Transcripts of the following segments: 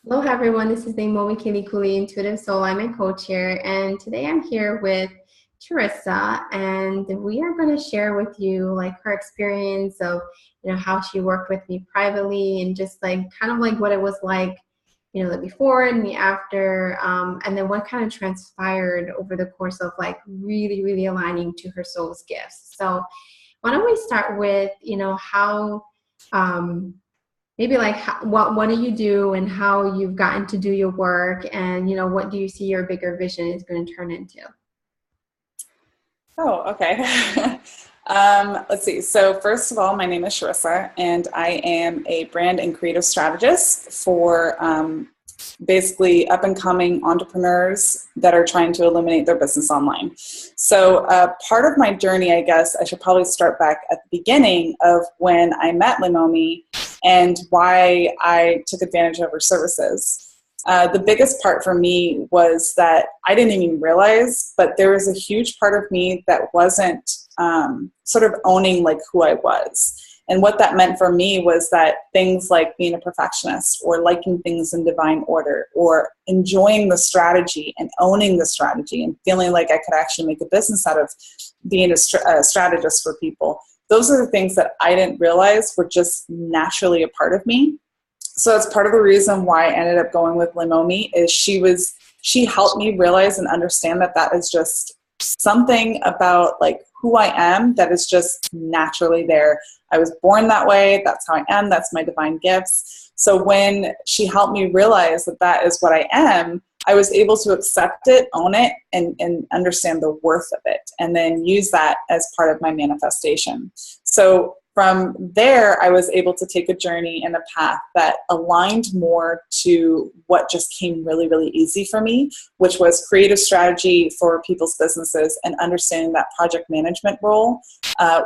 Hello, everyone. This is Leimomi, Keliikuli, Intuitive Soul. I'm a coach here, and today I'm here with Charissa, and we are going to share with you like her experience of how she worked with me privately, and just like kind of like what it was like, the before and the after, and then what kind of transpired over the course of like really aligning to her soul's gifts. So why don't we start with how. Maybe like what do you do and how you've gotten to do your work, and what do you see your bigger vision is going to turn into? Oh, okay. Let's see. So first of all, my name is Charissa, and I am a brand and creative strategist for basically up-and-coming entrepreneurs that are trying to illuminate their business online. So part of my journey, I guess I should probably start back at the beginning of when I met Leimomi and why I took advantage of her services. The biggest part for me was that I didn't even realize, but there was a huge part of me that wasn't sort of owning like who I was. And what that meant for me was that things like being a perfectionist or liking things in divine order or enjoying the strategy and owning the strategy and feeling like I could actually make a business out of being a strategist for people. Those are the things that I didn't realize were just naturally a part of me. So that's part of the reason why I ended up going with Leimomi is she helped me realize and understand that that is just something about like who I am that is just naturally there. I was born that way. That's how I am. That's my divine gifts. So when she helped me realize that that is what I am, I was able to accept it, own it, and understand the worth of it, and then use that as part of my manifestation. So from there, I was able to take a journey and a path that aligned more to what just came really easy for me, which was creative strategy for people's businesses and understanding that project management role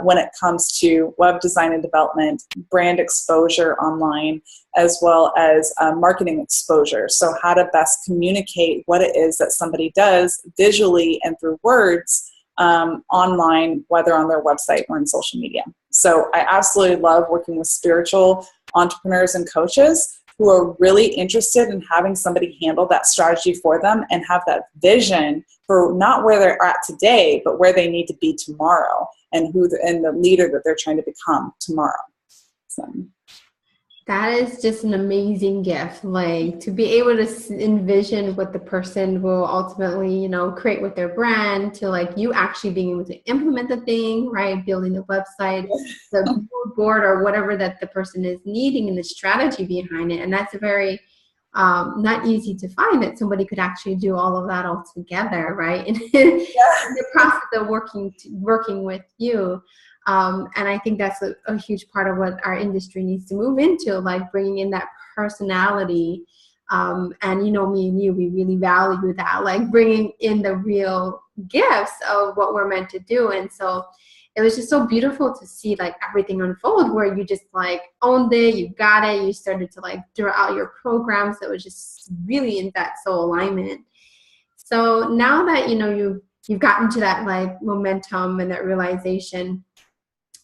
when it comes to web design and development, brand exposure online, as well as marketing exposure. So how to best communicate what it is that somebody does visually and through words online, whether on their website or in social media. So I absolutely love working with spiritual entrepreneurs and coaches who are really interested in having somebody handle that strategy for them and have that vision for not where they're at today, but where they need to be tomorrow and the leader that they're trying to become tomorrow. So. That is just an amazing gift, like to be able to envision what the person will ultimately, create with their brand, to like you actually being able to implement the thing, right? Building the website, the mood board, or whatever that the person is needing, and the strategy behind it. And that's a very not easy to find that somebody could actually do all of that all together, right? In the process of working with you. And I think that's a huge part of what our industry needs to move into, like bringing in that personality. And me and you, we really value that, like bringing in the real gifts of what we're meant to do. And so it was just so beautiful to see like everything unfold where you just like owned it, you got it, you started to like draw out your programs that was just really in that soul alignment. So now that, you've gotten to that like momentum and that realization,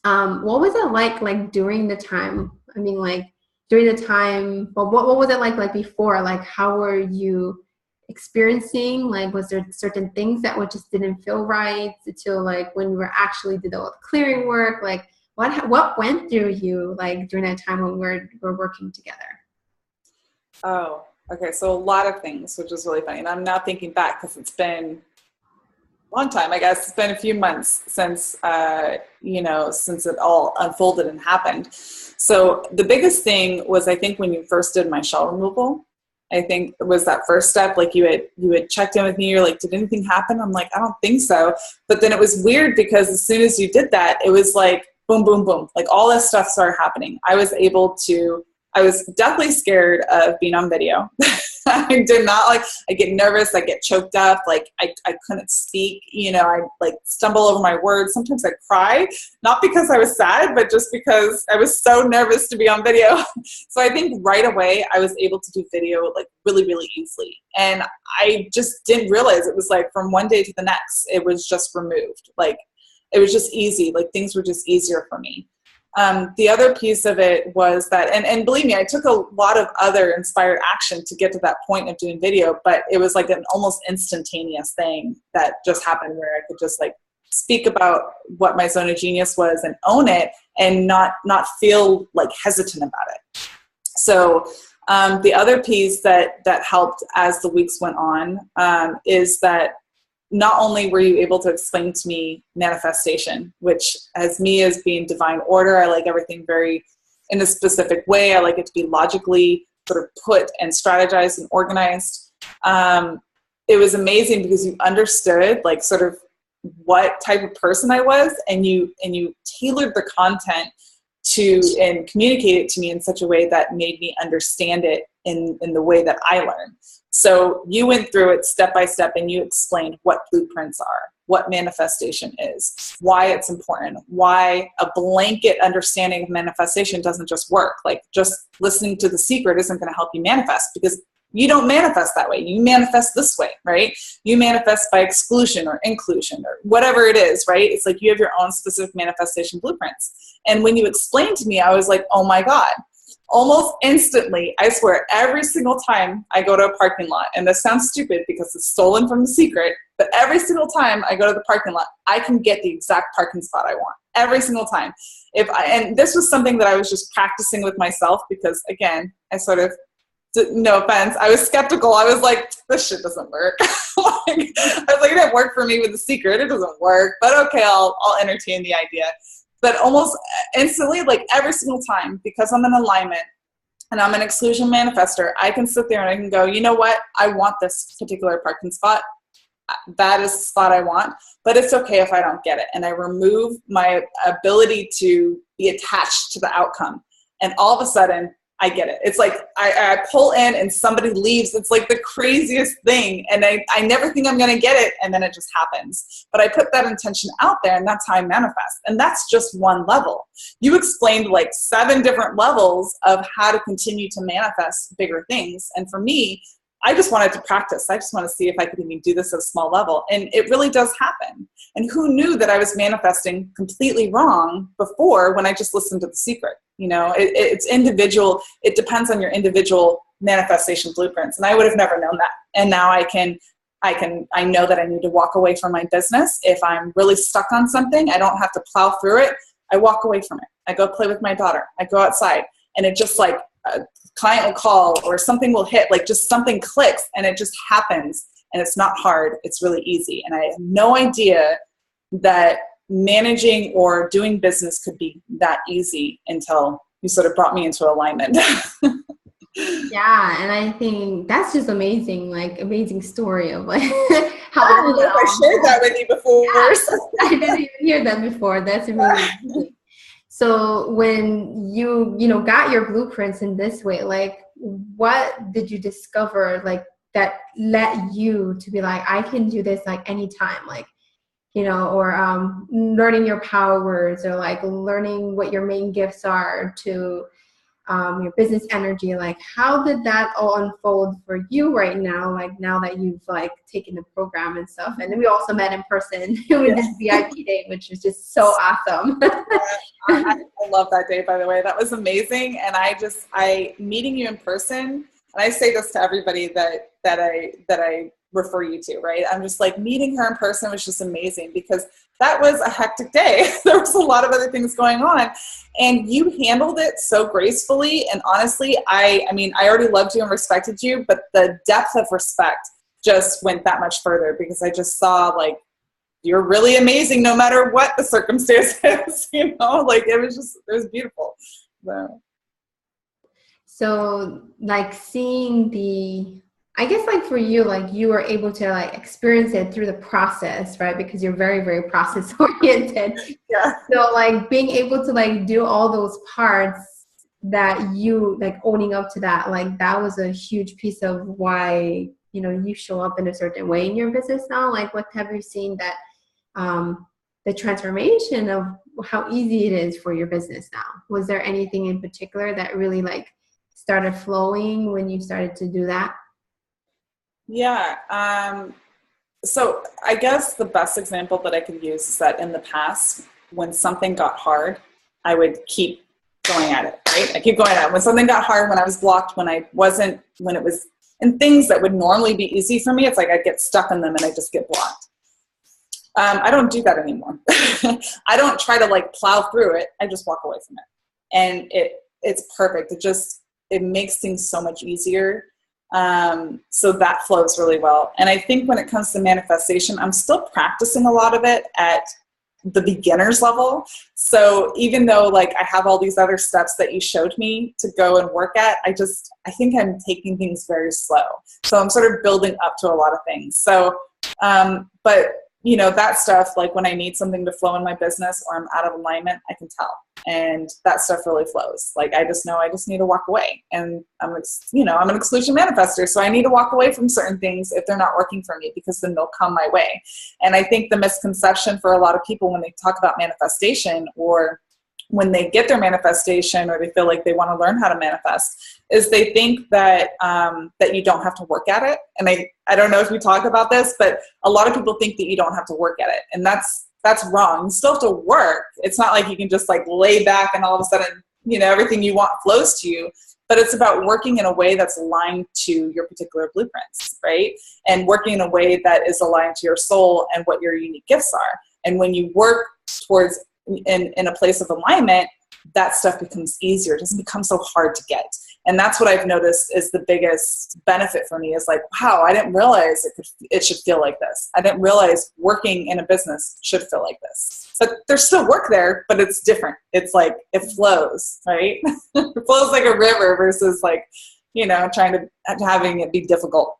what was it like during the time? I mean, like during the time, but what was it like before? Like, how were you experiencing? Like, was there certain things that just didn't feel right until like when you were actually did all the clearing work? Like, what went through you like during that time when we're working together? Oh, okay. So a lot of things, which is really funny. And I'm now thinking back because it's been long time, I guess. It's been a few months since, since it all unfolded and happened. So the biggest thing was, I think when you first did my shell removal, I think it was that first step, like you had checked in with me, you're like, did anything happen? I'm like, I don't think so. But then it was weird because as soon as you did that, it was like, boom, boom, boom. Like all this stuff started happening. I was definitely scared of being on video. I did not I get nervous. I get choked up. Like I couldn't speak, I like stumble over my words. Sometimes I cry, not because I was sad, but just because I was so nervous to be on video. So I think right away I was able to do video like really easily. And I just didn't realize it was like from one day to the next, it was just removed. Like it was just easy. Like things were just easier for me. The other piece of it was that, and believe me, I took a lot of other inspired action to get to that point of doing video, but it was like an almost instantaneous thing that just happened where I could just like speak about what my zone of genius was and own it and not feel like hesitant about it. So the other piece that helped as the weeks went on is that not only were you able to explain to me manifestation, which as me as being divine order, I like everything very in a specific way. I like it to be logically sort of put and strategized and organized. It was amazing because you understood like sort of what type of person I was, and you tailored the content to and communicate it to me in such a way that made me understand it in the way that I learned. So you went through it step by step and you explained what blueprints are, what manifestation is, why it's important, why a blanket understanding of manifestation doesn't just work. Like just listening to The Secret isn't going to help you manifest, because you don't manifest that way. You manifest this way, right? You manifest by exclusion or inclusion or whatever it is, right? It's like you have your own specific manifestation blueprints. And when you explained to me, I was like, oh my God. Almost instantly, I swear, every single time I go to a parking lot, and this sounds stupid because it's stolen from The Secret, but every single time I go to the parking lot, I can get the exact parking spot I want. Every single time. And this was something that I was just practicing with myself because, again, I sort of, no offense, I was skeptical. I was like, this shit doesn't work. I was like, it didn't work for me with The Secret. It doesn't work. But okay, I'll entertain the idea. But almost instantly, like every single time, because I'm in alignment and I'm an exclusion manifester, I can sit there and I can go, you know what? I want this particular parking spot. That is the spot I want, but it's okay if I don't get it. And I remove my ability to be attached to the outcome. And all of a sudden, I get it. It's like I pull in and somebody leaves. It's like the craziest thing. And I never think I'm going to get it. And then it just happens. But I put that intention out there, and that's how I manifest. And that's just one level. You explained like 7 different levels of how to continue to manifest bigger things. And for me, I just wanted to practice. I just want to see if I could even do this at a small level. And it really does happen. And who knew that I was manifesting completely wrong before when I just listened to The Secret? You know, it's individual. It depends on your individual manifestation blueprints. And I would have never known that. And now I know that I need to walk away from my business. If I'm really stuck on something, I don't have to plow through it. I walk away from it. I go play with my daughter. I go outside, and it just like a client will call or something will hit, like just something clicks, and it just happens. And it's not hard. It's really easy. And I had no idea that managing or doing business could be that easy until you sort of brought me into alignment. Yeah, and I think that's just amazing, like amazing story of like how I don't know if I shared that with you before. Yeah, I didn't even hear that before. That's amazing. So when you got your blueprints in this way, like what did you discover like that led you to be like, I can do this like anytime, like, or learning your power words, or like learning what your main gifts are to your business energy? Like how did that all unfold for you right now, like now that you've like taken the program and stuff? And then we also met in person with this VIP day, which was just so awesome. I love that day, by the way. That was amazing. And I meeting you in person, and I say this to everybody that I refer you to, right? I'm just like, meeting her in person was just amazing, because that was a hectic day. There was a lot of other things going on, and you handled it so gracefully. And honestly, I mean, I already loved you and respected you, but the depth of respect just went that much further, because I just saw like, you're really amazing no matter what the circumstances, like it was beautiful. So like seeing I guess like for you, like you were able to like experience it through the process, right? Because you're very, very process oriented. Yeah. So like being able to like do all those parts that you like owning up to that, like that was a huge piece of why, you show up in a certain way in your business now. Like what have you seen that the transformation of how easy it is for your business now? Was there anything in particular that really like started flowing when you started to do that? Yeah. So I guess the best example that I could use is that in the past, when something got hard, I would keep going at it, right? I keep going at it. When something got hard, when I was blocked, when it was in things that would normally be easy for me, it's like I'd get stuck in them and I just get blocked. I don't do that anymore. I don't try to like plow through it. I just walk away from it. And it's perfect. It makes things so much easier. So that flows really well. And I think when it comes to manifestation, I'm still practicing a lot of it at the beginner's level. So even though like I have all these other steps that you showed me to go and work at, I think I'm taking things very slow. So I'm sort of building up to a lot of things. So, but you know, that stuff, like when I need something to flow in my business or I'm out of alignment, I can tell. And that stuff really flows. Like, I just know I just need to walk away. And I'm an exclusion manifester. So I need to walk away from certain things if they're not working for me, because then they'll come my way. And I think the misconception for a lot of people when they talk about manifestation, or when they get their manifestation, or they feel like they want to learn how to manifest, is they think that that you don't have to work at it. And I don't know if we talk about this, but a lot of people think that you don't have to work at it. And that's wrong. You still have to work. It's not like you can just like lay back and all of a sudden, you know, everything you want flows to you. But it's about working in a way that's aligned to your particular blueprints, right? And working in a way that is aligned to your soul and what your unique gifts are. And when you work towards in a place of alignment, that stuff becomes easier. It doesn't become so hard to get. And that's what I've noticed is the biggest benefit for me, is like, wow, I didn't realize it should feel like this. I didn't realize working in a business should feel like this. But there's still work there, but it's different. It's like, it flows, right? It flows like a river versus like, you know, having it be difficult.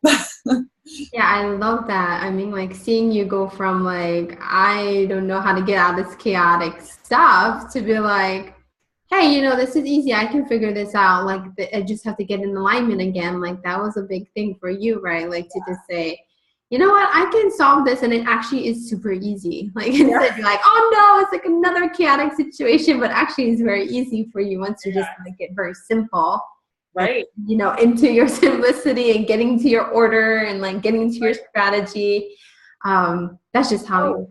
Yeah, I love that. I mean, like seeing you go from like, I don't know how to get out of this chaotic stuff, to be like, hey, you know, this is easy. I can figure this out. Like, I just have to get in alignment again. Like, that was a big thing for you, right? Like, to just say, you know what, I can solve this. And it actually is super easy. Like, instead you're like, oh no, it's like another chaotic situation. But actually it's very easy for you once you just make it very simple. Right. And, you know, into your simplicity and getting to your order and like getting to your strategy. That's just how you work.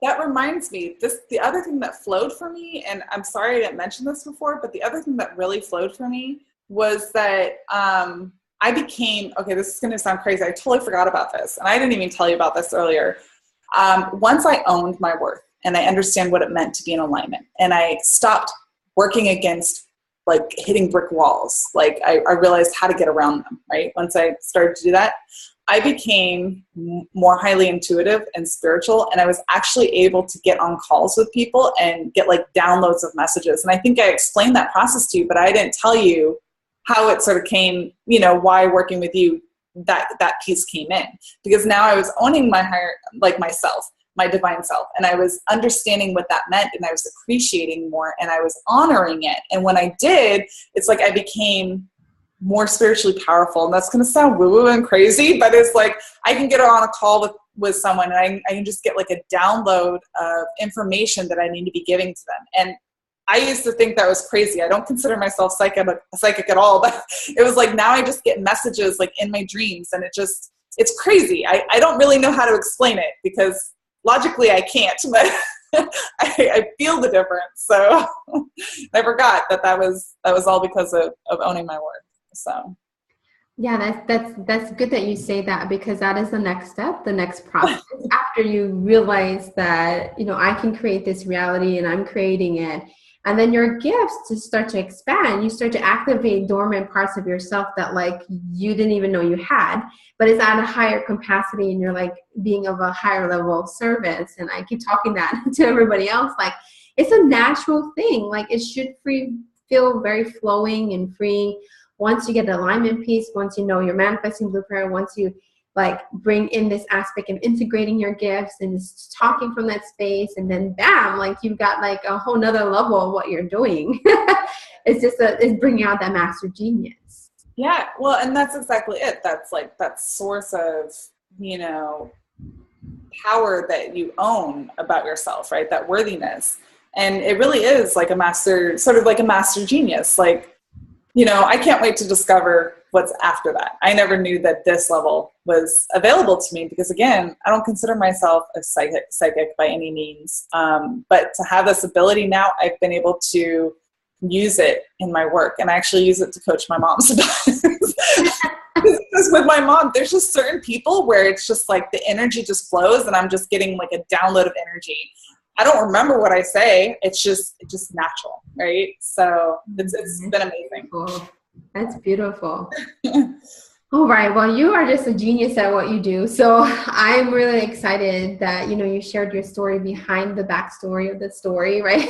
That reminds me, the other thing that flowed for me, and I'm sorry I didn't mention this before, but the other thing that really flowed for me was that I became, okay, this is going to sound crazy. I totally forgot about this. And I didn't even tell you about this earlier. Once I owned my worth and I understand what it meant to be in alignment, and I stopped working against like hitting brick walls, like I realized how to get around them, right? Once I started to do that, I became more highly intuitive and spiritual, and I was actually able to get on calls with people and get like downloads of messages. And I think I explained that process to you, but I didn't tell you how it sort of came, you know, why working with you, that piece came in. Because now I was owning my higher, like myself, my divine self, and I was understanding what that meant, and I was appreciating more, and I was honoring it. And when I did, it's like I became more spiritually powerful. And that's going to sound woo-woo and crazy, but it's like I can get on a call with someone, and I can just get like a download of information that I need to be giving to them. And I used to think that was crazy. I don't consider myself psychic at all, but it was like, now I just get messages like in my dreams, and it's crazy. I don't really know how to explain it, because logically I can't, but I feel the difference. So I forgot that was all because of owning my worth. So yeah, that's good that you say that, because that is the next step, the next process. After you realize that, you know, I can create this reality and I'm creating it, and then your gifts just start to expand. You start to activate dormant parts of yourself that like you didn't even know you had, but it's at a higher capacity, and you're like being of a higher level of service. And I keep talking that to everybody else, like it's a natural thing. Like it should feel very flowing and freeing. Once you get the alignment piece, once you know your manifesting blueprint, once you like bring in this aspect of integrating your gifts and just talking from that space, and then bam, like you've got like a whole nother level of what you're doing. It's bringing out that master genius. Yeah, well, and that's exactly it. That's like that source of, you know, power that you own about yourself, right? That worthiness. And it really is like a master, sort of like a master genius. Like, you know, I can't wait to discover what's after that. I never knew that this level was available to me because, again, I don't consider myself a psychic by any means. But to have this ability now, I've been able to use it in my work, and I actually use it to coach my mom sometimes. Because with my mom, there's just certain people where it's just like the energy just flows and I'm just getting like a download of energy. I don't remember what I say. It's just natural, right? So it's been amazing. Cool. That's beautiful. All right. Well, you are just a genius at what you do. So I'm really excited that, you shared your story behind the backstory of the story, right?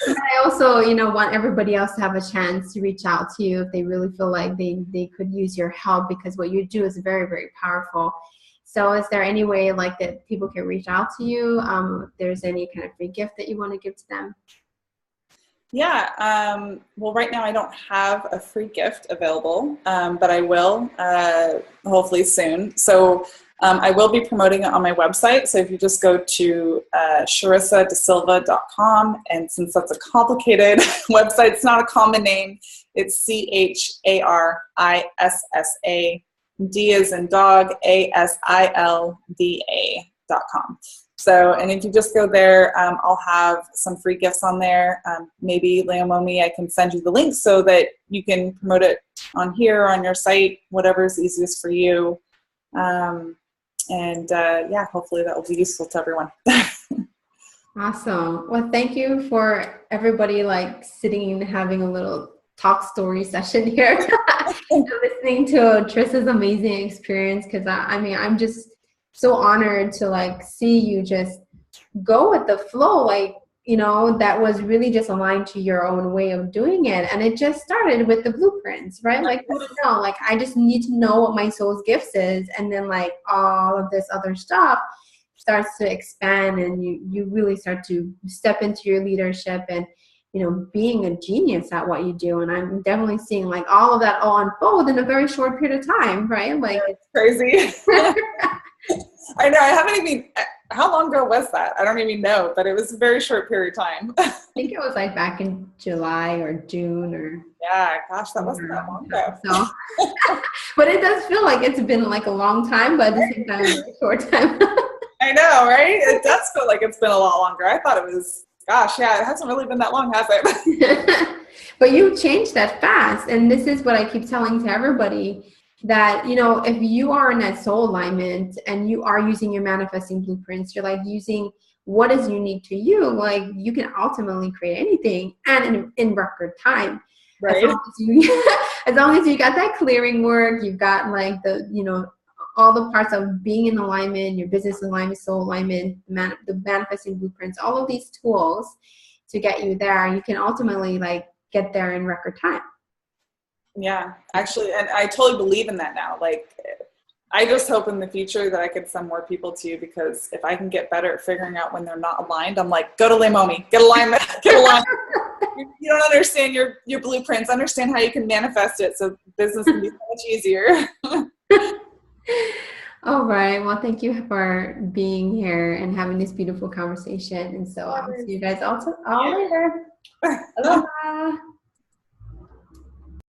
I also, want everybody else to have a chance to reach out to you if they really feel like they could use your help, because what you do is very, very powerful. So is there any way like that people can reach out to you? If there's any kind of free gift that you want to give to them? Yeah. Well, right now I don't have a free gift available, but I will hopefully soon. So I will be promoting it on my website. So if you just go to charissadesilva.com, and since that's a complicated website, it's not a common name. It's CHARISSA, D as in dog, ASILDA.com. So, and if you just go there, I'll have some free gifts on there. Maybe Leimomi, I can send you the link so that you can promote it on here, on your site, whatever is easiest for you. Yeah, hopefully that will be useful to everyone. Awesome. Well, thank you for everybody like sitting and having a little talk story session here. Listening to Trissa's amazing experience, because I'm just so honored to like see you just go with the flow, like, that was really just aligned to your own way of doing it. And it just started with the blueprints, right? Like, like I just need to know what my soul's gifts is. And then like all of this other stuff starts to expand, and you really start to step into your leadership and, being a genius at what you do. And I'm definitely seeing like all of that all unfold in a very short period of time, right? Like, it's crazy. I know. I haven't even, how long ago was that? I don't even know, but it was a very short period of time. I think it was like back in July or June or. Yeah, gosh, that wasn't that long ago. So, but it does feel like it's been like a long time, but at the same time, a very short time. I know, right? It does feel like it's been a lot longer. I thought it was, gosh, yeah, it hasn't really been that long, has it? But you changed that fast. And this is what I keep telling to everybody, that, if you are in that soul alignment and you are using your manifesting blueprints, you're like using what is unique to you, like you can ultimately create anything, and in record time. Right. As long as you got that clearing work, you've got like the, all the parts of being in alignment, your business alignment, soul alignment, the manifesting blueprints, all of these tools to get you there, you can ultimately like get there in record time. Yeah, actually, and I totally believe in that now. Like, I just hope in the future that I could send more people to you, because if I can get better at figuring out when they're not aligned, I'm like, go to Leimomi, get alignment, get aligned. You don't understand your blueprints. Understand how you can manifest it so business can be so much easier. All right. Well, thank you for being here and having this beautiful conversation. And so I'll see you guys all later. Aloha.